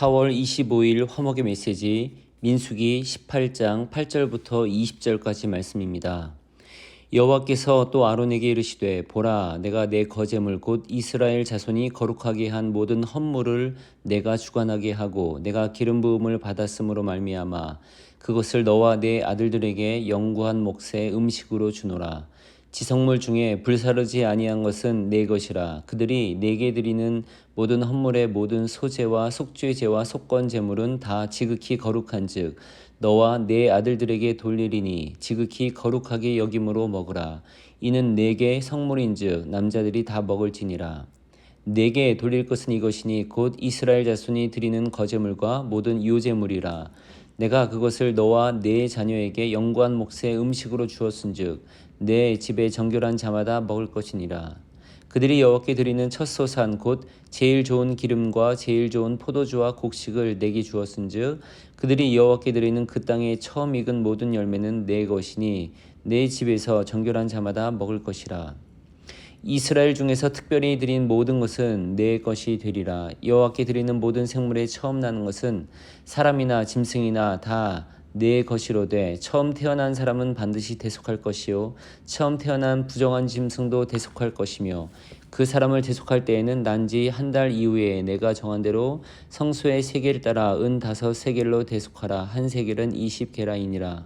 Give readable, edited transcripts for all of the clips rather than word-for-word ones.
4월 25일 화목의 메시지 민수기 18장 8절부터 20절까지 말씀입니다. 여호와께서 또 아론에게 이르시되 보라 내가 내 거제물 곧 이스라엘 자손이 거룩하게 한 모든 헌물을 내가 주관하게 하고 내가 기름 부음을 받았으므로 말미암아 그것을 너와 내 아들들에게 영구한 몫의 음식으로 주노라. 지성물 중에 불사르지 아니한 것은 내 것이라. 그들이 내게 드리는 모든 헌물의 모든 소제와 속죄제와 속건 제물은 다 지극히 거룩한즉 너와 내 아들들에게 돌리리니 지극히 거룩하게 여김으로 먹으라. 이는 내게 성물인즉 남자들이 다 먹을지니라. 내게 돌릴 것은 이것이니 곧 이스라엘 자손이 드리는 거제물과 모든 유제물이라. 내가 그것을 너와 네 자녀에게 영구한 몫의 음식으로 주었은즉 내 집에 정결한 자마다 먹을 것이니라. 그들이 여호와께 드리는 첫 소산 곧 제일 좋은 기름과 제일 좋은 포도주와 곡식을 내게 주었은즉 그들이 여호와께 드리는 그 땅에 처음 익은 모든 열매는 내 것이니 내 집에서 정결한 자마다 먹을 것이라. 이스라엘 중에서 특별히 드린 모든 것은 내 것이 되리라. 여호와께 드리는 모든 생물에 처음 나는 것은 사람이나 짐승이나 다 내 것이로되 처음 태어난 사람은 반드시 대속할 것이요 처음 태어난 부정한 짐승도 대속할 것이며 그 사람을 대속할 때에는 난지 한 달 이후에 내가 정한 대로 성소의 세겔 따라 은 5세겔로 대속하라. 한 세겔은 20게라이니라.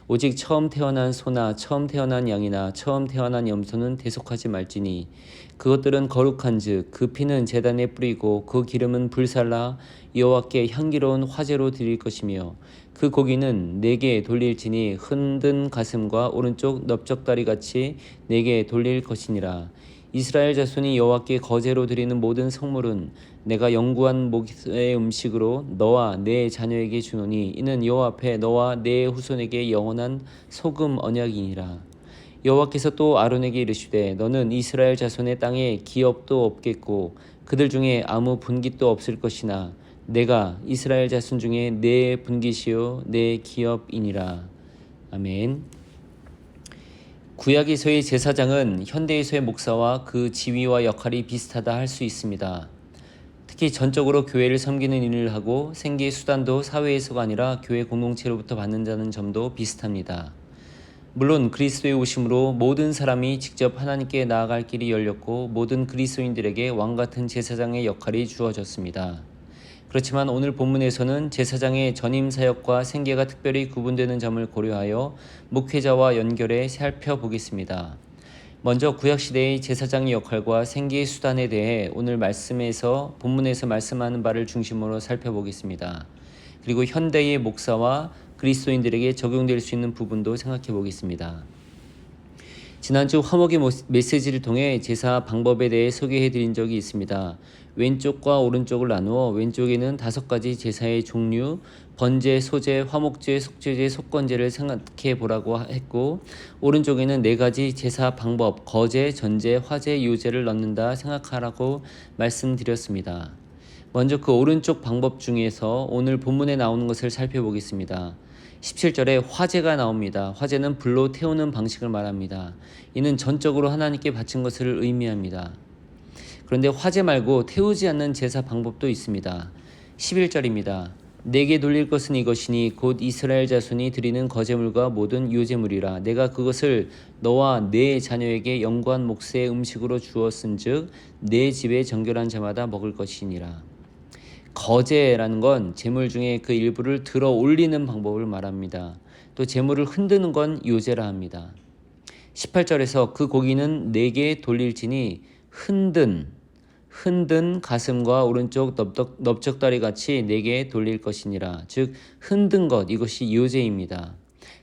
오직 처음 태어난 소나 처음 태어난 양이나 처음 태어난 염소는 대속하지 말지니 그것들은 거룩한즉 그 피는 제단에 뿌리고 그 기름은 불살라 여호와께 향기로운 화제로 드릴 것이며 그 고기는 내게 돌릴지니 흔든 가슴과 오른쪽 넓적다리 같이 내게 돌릴 것이니라. 이스라엘 자손이 여호와께 거제로 드리는 모든 성물은 내가 영구한 몫의 음식으로 너와 내 자녀에게 주노니 이는 여호와 앞에 너와 내 후손에게 영원한 소금 언약이니라. 여호와께서 또 아론에게 이르시되 너는 이스라엘 자손의 땅에 기업도 없겠고 그들 중에 아무 분깃도 없을 것이나 내가 이스라엘 자손 중에 내 분깃이요 내 기업이니라. 아멘. 구약에서의 제사장은 현대에서의 목사와 그 지위와 역할이 비슷하다 할 수 있습니다. 특히 전적으로 교회를 섬기는 일을 하고 생계의 수단도 사회에서가 아니라 교회 공동체로부터 받는다는 점도 비슷합니다. 물론 그리스도의 오심으로 모든 사람이 직접 하나님께 나아갈 길이 열렸고 모든 그리스도인들에게 왕같은 제사장의 역할이 주어졌습니다. 그렇지만 오늘 본문에서는 제사장의 전임 사역과 생계가 특별히 구분되는 점을 고려하여 목회자와 연결해 살펴보겠습니다. 먼저 구약시대의 제사장의 역할과 생계의 수단에 대해 오늘 본문에서 말씀하는 바를 중심으로 살펴보겠습니다. 그리고 현대의 목사와 그리스도인들에게 적용될 수 있는 부분도 생각해 보겠습니다. 지난주 화목의 메시지를 통해 제사 방법에 대해 소개해 드린 적이 있습니다. 왼쪽과 오른쪽을 나누어 왼쪽에는 5가지 제사의 종류, 번제, 소제, 화목제, 속죄제, 속건제를 생각해 보라고 했고 오른쪽에는 4가지 제사 방법, 거제, 전제, 화제, 유제를 넣는다 생각하라고 말씀드렸습니다. 먼저 그 오른쪽 방법 중에서 오늘 본문에 나오는 것을 살펴보겠습니다. 17절에 화제가 나옵니다. 화제는 불로 태우는 방식을 말합니다. 이는 전적으로 하나님께 바친 것을 의미합니다. 그런데 화제 말고 태우지 않는 제사 방법도 있습니다. 11절입니다. 내게 돌릴 것은 이것이니 곧 이스라엘 자손이 드리는 거제물과 모든 유제물이라. 내가 그것을 너와 네 자녀에게 영구한 몫의 음식으로 주었은즉 내 집에 정결한 자마다 먹을 것이니라. 거제라는 건 제물 중에 그 일부를 들어 올리는 방법을 말합니다. 또 제물을 흔드는 건 유제라 합니다. 18절에서 그 고기는 내게 돌릴지니 흔든 가슴과 오른쪽 넓적다리 같이 내게 돌릴 것이니라. 즉 흔든 것, 이것이 유제입니다.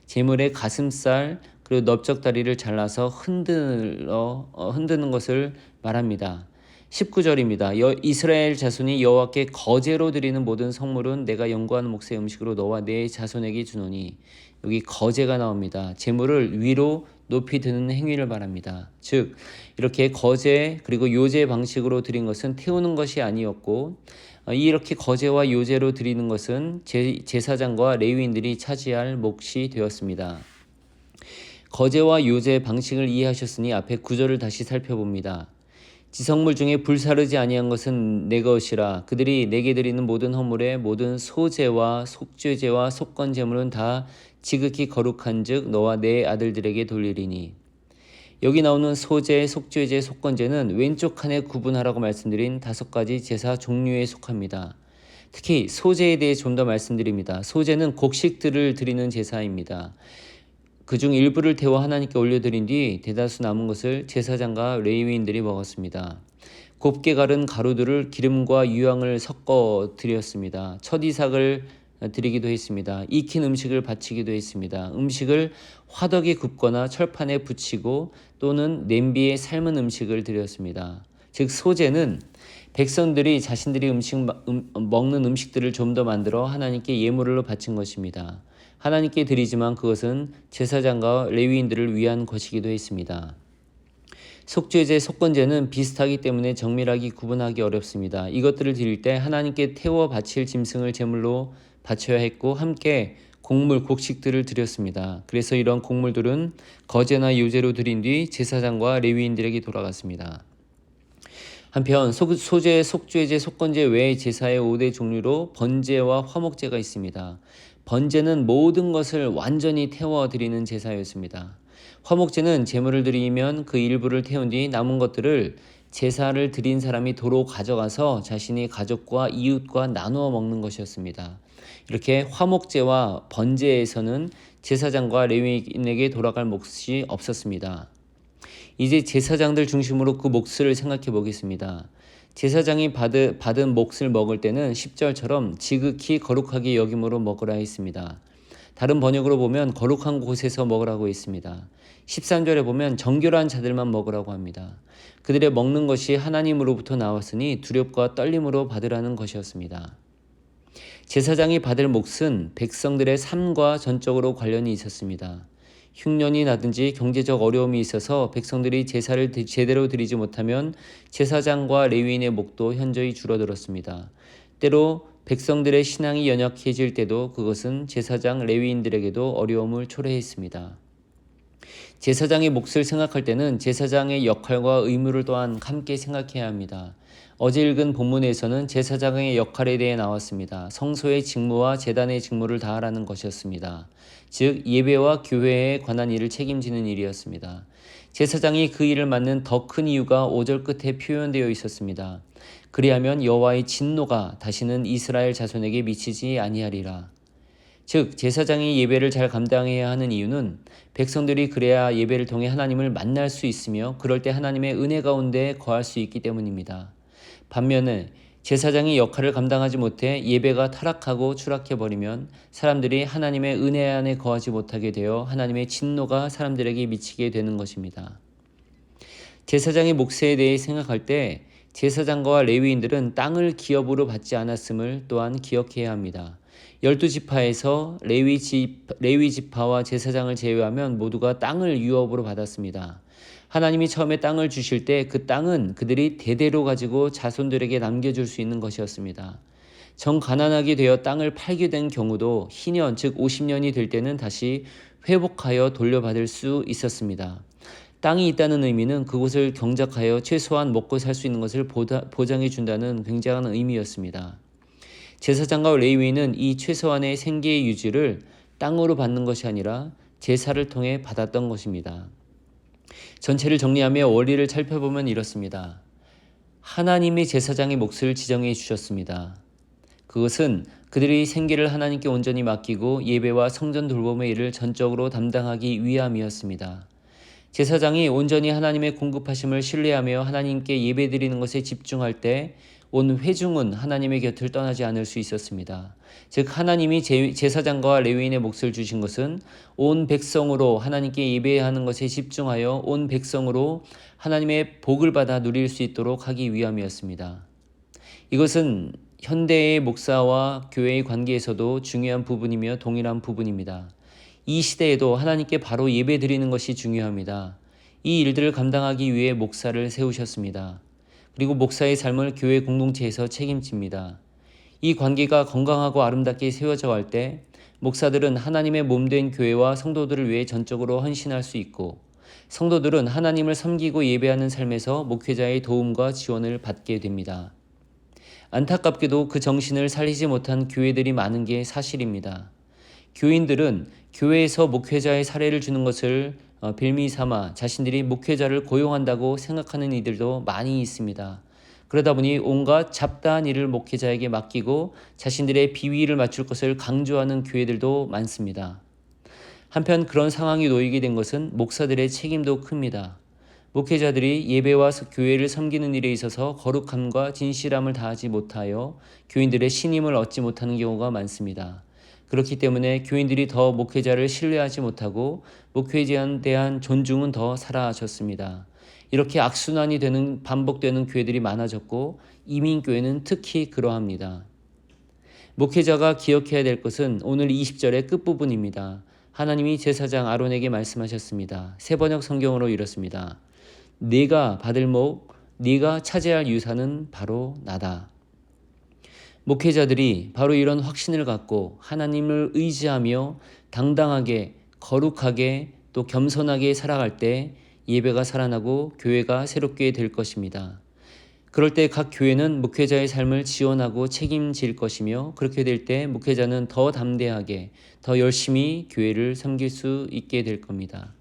제물의 가슴살 그리고 넓적다리를 잘라서 흔드는 것을 말합니다. 19절입니다. 이스라엘 자손이 여호와께 거제로 드리는 모든 성물은 내가 영구한 몫의 음식으로 너와 내 자손에게 주노니 여기 거제가 나옵니다. 제물을 위로 높이 드는 행위를 말합니다. 즉 이렇게 거제 그리고 요제 방식으로 드린 것은 태우는 것이 아니었고 이렇게 거제와 요제로 드리는 것은 제사장과 레위인들이 차지할 몫이 되었습니다. 거제와 요제 방식을 이해하셨으니 앞에 구절을 다시 살펴봅니다. 지성물 중에 불사르지 아니한 것은 내 것이라. 그들이 내게 드리는 모든 허물의 모든 소제와 속죄제와 속건제물은 다 지극히 거룩한즉 너와 내 아들들에게 돌리리니. 여기 나오는 소제, 속죄제, 속건제는 왼쪽 칸에 구분하라고 말씀드린 5가지 제사 종류에 속합니다. 특히 소제에 대해 좀 더 말씀드립니다. 소제는 곡식들을 드리는 제사입니다. 그중 일부를 태워 하나님께 올려드린 뒤 대다수 남은 것을 제사장과 레위인들이 먹었습니다. 곱게 갈은 가루들을 기름과 유향을 섞어 드렸습니다. 첫 이삭을 드리기도 했습니다. 익힌 음식을 바치기도 했습니다. 음식을 화덕에 굽거나 철판에 붙이고 또는 냄비에 삶은 음식을 드렸습니다. 즉 소제는 백성들이 자신들이 먹는 음식들을 좀 더 만들어 하나님께 예물로 바친 것입니다. 하나님께 드리지만 그것은 제사장과 레위인들을 위한 것이기도 했습니다. 속죄제, 속건제는 비슷하기 때문에 정밀하게 구분하기 어렵습니다. 이것들을 드릴 때 하나님께 태워 바칠 짐승을 제물로 바쳐야 했고 함께 곡물, 곡식들을 드렸습니다. 그래서 이런 곡물들은 거제나 요제로 드린 뒤 제사장과 레위인들에게 돌아갔습니다. 한편 소제, 속죄제, 속건제 외의 제사의 5대 종류로 번제와 화목제가 있습니다. 번제는 모든 것을 완전히 태워드리는 제사였습니다. 화목제는 제물을 드리면 그 일부를 태운 뒤 남은 것들을 제사를 드린 사람이 도로 가져가서 자신이 가족과 이웃과 나누어 먹는 것이었습니다. 이렇게 화목제와 번제에서는 제사장과 레위인에게 돌아갈 몫이 없었습니다. 이제 제사장들 중심으로 그 몫을 생각해 보겠습니다. 제사장이 받은 몫을 먹을 때는 10절처럼 지극히 거룩하게 여김으로 먹으라 했습니다. 다른 번역으로 보면 거룩한 곳에서 먹으라고 했습니다. 13절에 보면 정결한 자들만 먹으라고 합니다. 그들의 먹는 것이 하나님으로부터 나왔으니 두렵과 떨림으로 받으라는 것이었습니다. 제사장이 받을 몫은 백성들의 삶과 전적으로 관련이 있었습니다. 흉년이 나든지 경제적 어려움이 있어서 백성들이 제사를 제대로 드리지 못하면 제사장과 레위인의 몫도 현저히 줄어들었습니다. 때로 백성들의 신앙이 연약해질 때도 그것은 제사장, 레위인들에게도 어려움을 초래했습니다. 제사장의 몫을 생각할 때는 제사장의 역할과 의무를 또한 함께 생각해야 합니다. 어제 읽은 본문에서는 제사장의 역할에 대해 나왔습니다. 성소의 직무와 제단의 직무를 다하라는 것이었습니다. 즉 예배와 교회에 관한 일을 책임지는 일이었습니다. 제사장이 그 일을 맡는 더 큰 이유가 5절 끝에 표현되어 있었습니다. 그리하면 여호와의 진노가 다시는 이스라엘 자손에게 미치지 아니하리라. 즉 제사장이 예배를 잘 감당해야 하는 이유는 백성들이 그래야 예배를 통해 하나님을 만날 수 있으며 그럴 때 하나님의 은혜 가운데 거할 수 있기 때문입니다. 반면에 제사장이 역할을 감당하지 못해 예배가 타락하고 추락해버리면 사람들이 하나님의 은혜 안에 거하지 못하게 되어 하나님의 진노가 사람들에게 미치게 되는 것입니다. 제사장의 몫에 대해 생각할 때 제사장과 레위인들은 땅을 기업으로 받지 않았음을 또한 기억해야 합니다. 12지파에서 레위지파와 제사장을 제외하면 모두가 땅을 유업으로 받았습니다. 하나님이 처음에 땅을 주실 때 그 땅은 그들이 대대로 가지고 자손들에게 남겨줄 수 있는 것이었습니다. 정 가난하게 되어 땅을 팔게 된 경우도 희년 즉 50년이 될 때는 다시 회복하여 돌려받을 수 있었습니다. 땅이 있다는 의미는 그곳을 경작하여 최소한 먹고 살 수 있는 것을 보장해 준다는 굉장한 의미였습니다. 제사장과 레위인은 이 최소한의 생계의 유지를 땅으로 받는 것이 아니라 제사를 통해 받았던 것입니다. 전체를 정리하며 원리를 살펴보면 이렇습니다. 하나님이 제사장의 몫을 지정해 주셨습니다. 그것은 그들이 생계를 하나님께 온전히 맡기고 예배와 성전 돌봄의 일을 전적으로 담당하기 위함이었습니다. 제사장이 온전히 하나님의 공급하심을 신뢰하며 하나님께 예배드리는 것에 집중할 때 온 회중은 하나님의 곁을 떠나지 않을 수 있었습니다. 즉 하나님이 제사장과 레위인의 몫을 주신 것은 온 백성으로 하나님께 예배하는 것에 집중하여 온 백성으로 하나님의 복을 받아 누릴 수 있도록 하기 위함이었습니다. 이것은 현대의 목사와 교회의 관계에서도 중요한 부분이며 동일한 부분입니다. 이 시대에도 하나님께 바로 예배드리는 것이 중요합니다. 이 일들을 감당하기 위해 목사를 세우셨습니다. 그리고 목사의 삶을 교회 공동체에서 책임집니다. 이 관계가 건강하고 아름답게 세워져 갈 때 목사들은 하나님의 몸된 교회와 성도들을 위해 전적으로 헌신할 수 있고 성도들은 하나님을 섬기고 예배하는 삶에서 목회자의 도움과 지원을 받게 됩니다. 안타깝게도 그 정신을 살리지 못한 교회들이 많은 게 사실입니다. 교인들은 교회에서 목회자의 사례를 주는 것을 빌미 삼아 자신들이 목회자를 고용한다고 생각하는 이들도 많이 있습니다. 그러다 보니 온갖 잡다한 일을 목회자에게 맡기고 자신들의 비위를 맞출 것을 강조하는 교회들도 많습니다. 한편 그런 상황이 놓이게 된 것은 목사들의 책임도 큽니다. 목회자들이 예배와 교회를 섬기는 일에 있어서 거룩함과 진실함을 다하지 못하여 교인들의 신임을 얻지 못하는 경우가 많습니다. 그렇기 때문에 교인들이 더 목회자를 신뢰하지 못하고 목회자에 대한 존중은 더 사라졌습니다. 이렇게 악순환이 반복되는 교회들이 많아졌고 이민교회는 특히 그러합니다. 목회자가 기억해야 될 것은 오늘 20절의 끝부분입니다. 하나님이 제사장 아론에게 말씀하셨습니다. 새번역 성경으로 이렇습니다. 네가 받을 목, 네가 차지할 유산은 바로 나다. 목회자들이 바로 이런 확신을 갖고 하나님을 의지하며 당당하게, 거룩하게, 또 겸손하게 살아갈 때 예배가 살아나고 교회가 새롭게 될 것입니다. 그럴 때 각 교회는 목회자의 삶을 지원하고 책임질 것이며 그렇게 될 때 목회자는 더 담대하게, 더 열심히 교회를 섬길 수 있게 될 겁니다.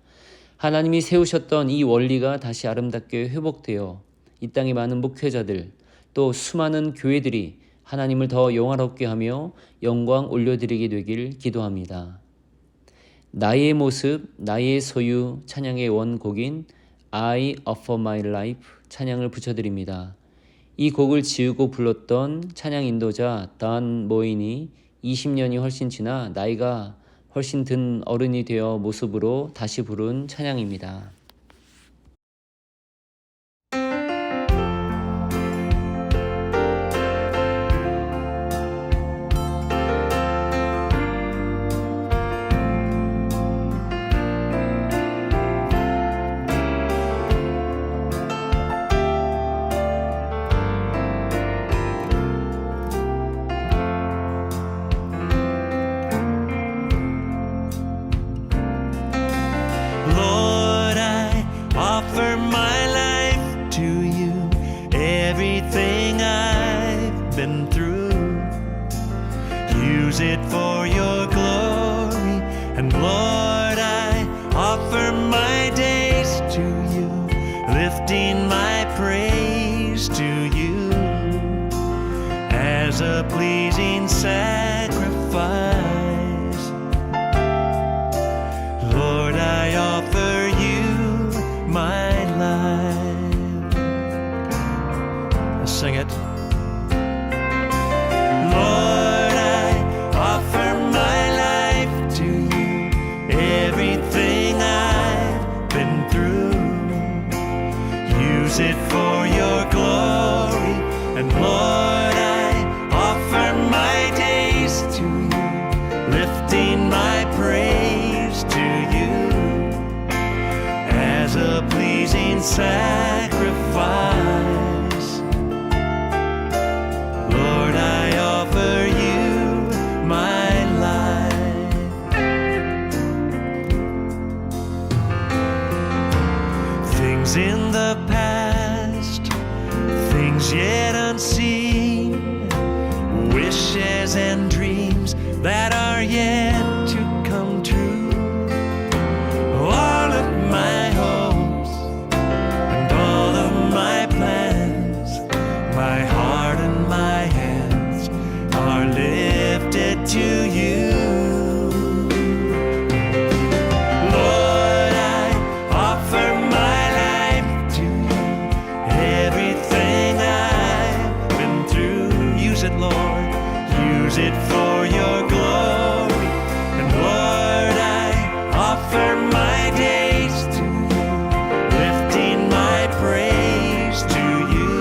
하나님이 세우셨던 이 원리가 다시 아름답게 회복되어 이 땅의 많은 목회자들, 또 수많은 교회들이 하나님을 더 영화롭게 하며 영광 올려드리게 되길 기도합니다. 나의 모습, 나의 소유 찬양의 원곡인 I offer my life 찬양을 붙여드립니다. 이 곡을 지으고 불렀던 찬양 인도자 단 모인이 20년이 훨씬 지나 나이가 훨씬 든 어른이 되어 모습으로 다시 부른 찬양입니다. Lord, I offer my life to you, everything I've been through. Use it for your glory, and Lord, I offer my days to you, lifting my praise to you as a pleasing sacrifice. Lord, I offer you my life. Let's sing it. Lord, I offer my life to you, everything I've been through. Use it for your glory, and Lord, I offer my days to you, lifting my praise to you as a pleasing sacrifice. Lord, I offer you my life. Things in the past, things yet unseen, wishes and dreams that are yet to come true. All of my hopes and all of my plans, my heart and my hands are lifted to you. Lord, I offer my life to you, everything I've been through. Use it, Lord, use it for your glory. And Lord, I offer my days to you, lifting my praise to you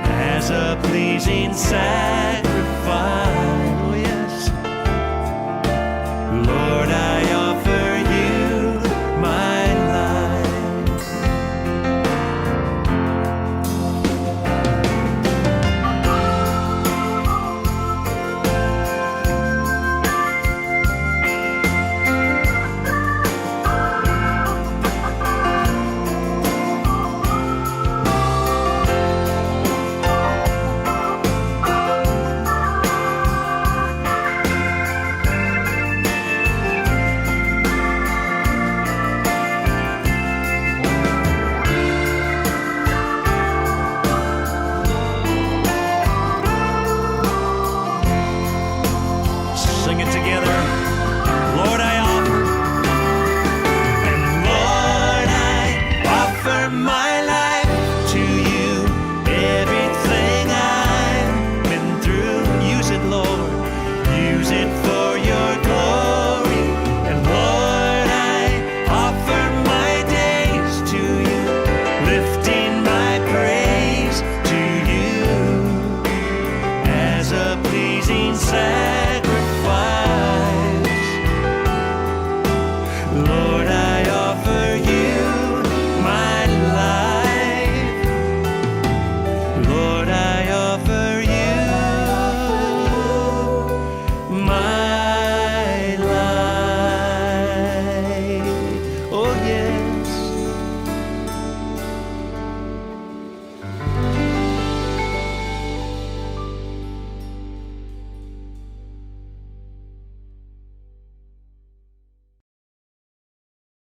as a pleasing sacrifice. Oh, yes. Lord, I offer you my life. sacrifice.